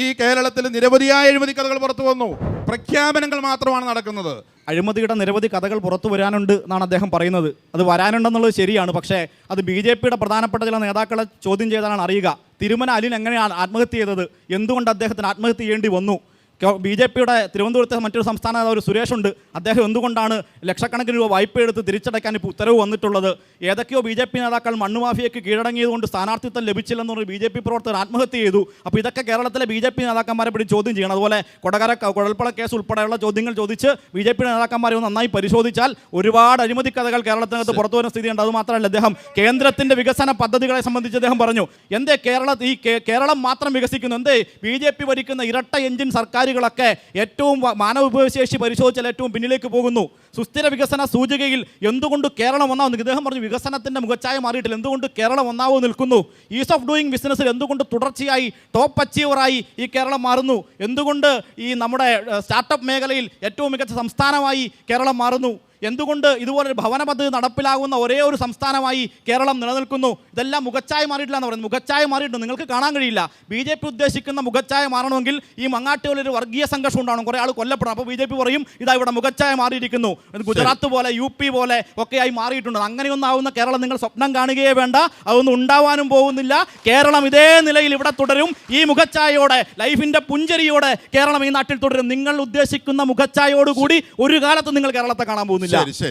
ഈ കേരളത്തിൽ നിരവധിയായ അഴിമതി കഥകൾ പുറത്തു വന്നു. പ്രഖ്യാപനങ്ങൾ മാത്രമാണ് നടക്കുന്നത്. അഴിമതിയുടെ നിരവധി കഥകൾ പുറത്തു വരാനുണ്ട് എന്നാണ് അദ്ദേഹം പറയുന്നത്. അത് വരാനുണ്ടെന്നുള്ളത് ശരിയാണ്. പക്ഷേ അത് BJPയുടെ പ്രധാനപ്പെട്ട ചില നേതാക്കളെ ചോദ്യം ചെയ്താലാണ് അറിയുക. തിരുമല അലിൻ എങ്ങനെയാണ് ആത്മഹത്യ ചെയ്തത്, എന്തുകൊണ്ട് അദ്ദേഹത്തിന് ആത്മഹത്യ ചെയ്യേണ്ടി വന്നു? BJPയുടെ തിരുവനന്തപുരത്തെ മറ്റൊരു സംസ്ഥാന നേതാവ് സുരേഷ് ഉണ്ട്. അദ്ദേഹം എന്തുകൊണ്ടാണ് ലക്ഷക്കണക്കിന് രൂപ വായ്പ എടുത്ത് തിരിച്ചടയ്ക്കാൻ ഇപ്പോൾ ഉത്തരവ് വന്നിട്ടുള്ളത്? ഏതൊക്കെയോ BJP നേതാക്കൾ മണ്ണുമാഫിയയ്ക്ക് കീഴടങ്ങിയതുകൊണ്ട് സ്ഥാനാർത്ഥിത്വം ലഭിച്ചില്ലെന്ന് പറഞ്ഞ് BJP പ്രവർത്തകർ ആത്മഹത്യ ചെയ്തു. അപ്പോൾ ഇതൊക്കെ കേരളത്തിലെ BJP നേതാക്കന്മാരെ പിടിച്ച് ചോദ്യം ചെയ്യണം. അതുപോലെ കുഴൽപ്പണ കേസ് ഉൾപ്പെടെയുള്ള ചോദ്യങ്ങൾ ചോദിച്ച് BJP നേതാക്കന്മാരെ ഒന്ന് നന്നായി പരിശോധിച്ചാൽ ഒരുപാട് അഴിമതി കഥകൾ കേരളത്തിനകത്ത് പുറത്തു വരുന്ന സ്ഥിതിയുണ്ട്. അതുമാത്രമല്ല, അദ്ദേഹം കേന്ദ്രത്തിൻ്റെ വികസന പദ്ധതികളെ സംബന്ധിച്ച് അദ്ദേഹം പറഞ്ഞു, എന്തേ കേരളം മാത്രം വികസിക്കുന്നു, എന്തേ BJP ഭരിക്കുന്ന ഇരട്ട എഞ്ചിൻ സർക്കാരുകളൊക്കെ ഏറ്റവും മാനവവിഭവശേഷി പരിശോധിച്ചാൽ ഏറ്റവും പിന്നിലേക്ക് പോകുന്നു. സുസ്ഥിര വികസന സൂചികയിൽ എന്തുകൊണ്ട് കേരളം ഒന്നാവും? ഇദ്ദേഹം പറഞ്ഞു, വികസനത്തിൻ്റെ മുഖച്ഛായ മാറിയിട്ടില്ല, എന്തുകൊണ്ട് കേരളം ഒന്നാവോ നിൽക്കുന്നു? ഈസ് ഓഫ് ഡൂയിങ് ബിസിനസ്സിൽ എന്തുകൊണ്ട് തുടർച്ചയായി ടോപ്പ് അച്ചീവറായി ഈ കേരളം മാറുന്നു? എന്തുകൊണ്ട് ഈ നമ്മുടെ സ്റ്റാർട്ടപ്പ് മേഖലയിൽ ഏറ്റവും മികച്ച സംസ്ഥാനമായി കേരളം മാറുന്നു? എന്തുകൊണ്ട് ഇതുപോലൊരു ഭവന പദ്ധതി നടപ്പിലാകുന്ന ഒരേ ഒരു സംസ്ഥാനമായി കേരളം നിലനിൽക്കുന്നു? ഇതെല്ലാം മുഖച്ഛായ മാറിയിട്ടില്ല എന്ന് പറയുന്നത്. മുഖച്ഛായ മാറിയിട്ട് നിങ്ങൾക്ക് കാണാൻ കഴിയില്ല. BJP ഉദ്ദേശിക്കുന്ന മുഖച്ഛായ മാറണമെങ്കിൽ ഈ മങ്ങാട്ടുകളിൽ ഒരു വർഗീയ സംഘർഷം ഉണ്ടാവണം, കുറേ ആൾ കൊല്ലപ്പെടണം. അപ്പോൾ BJP പറയും, ഇതാ ഇവിടെ മുഖച്ഛായ മാറിയിരിക്കുന്നു, ഗുജറാത്ത് പോലെ UP പോലെ ഒക്കെയായി മാറിയിട്ടുണ്ട്. അങ്ങനെയൊന്നും ആവുന്ന കേരളം നിങ്ങൾ സ്വപ്നം കാണുകയേ വേണ്ട. അതൊന്നും ഉണ്ടാവാനും പോകുന്നില്ല. കേരളം ഇതേ നിലയിൽ ഇവിടെ തുടരും. ഈ മുഖച്ഛായയോടെ, ലൈഫിൻ്റെ പുഞ്ചരിയോടെ കേരളം ഈ നാട്ടിൽ തുടരും. നിങ്ങൾ ഉദ്ദേശിക്കുന്ന മുഖച്ഛായയോടുകൂടി ഒരു കാലത്ത് നിങ്ങൾ കേരളത്തെ കാണാൻ പോകുന്നില്ല. ശരി.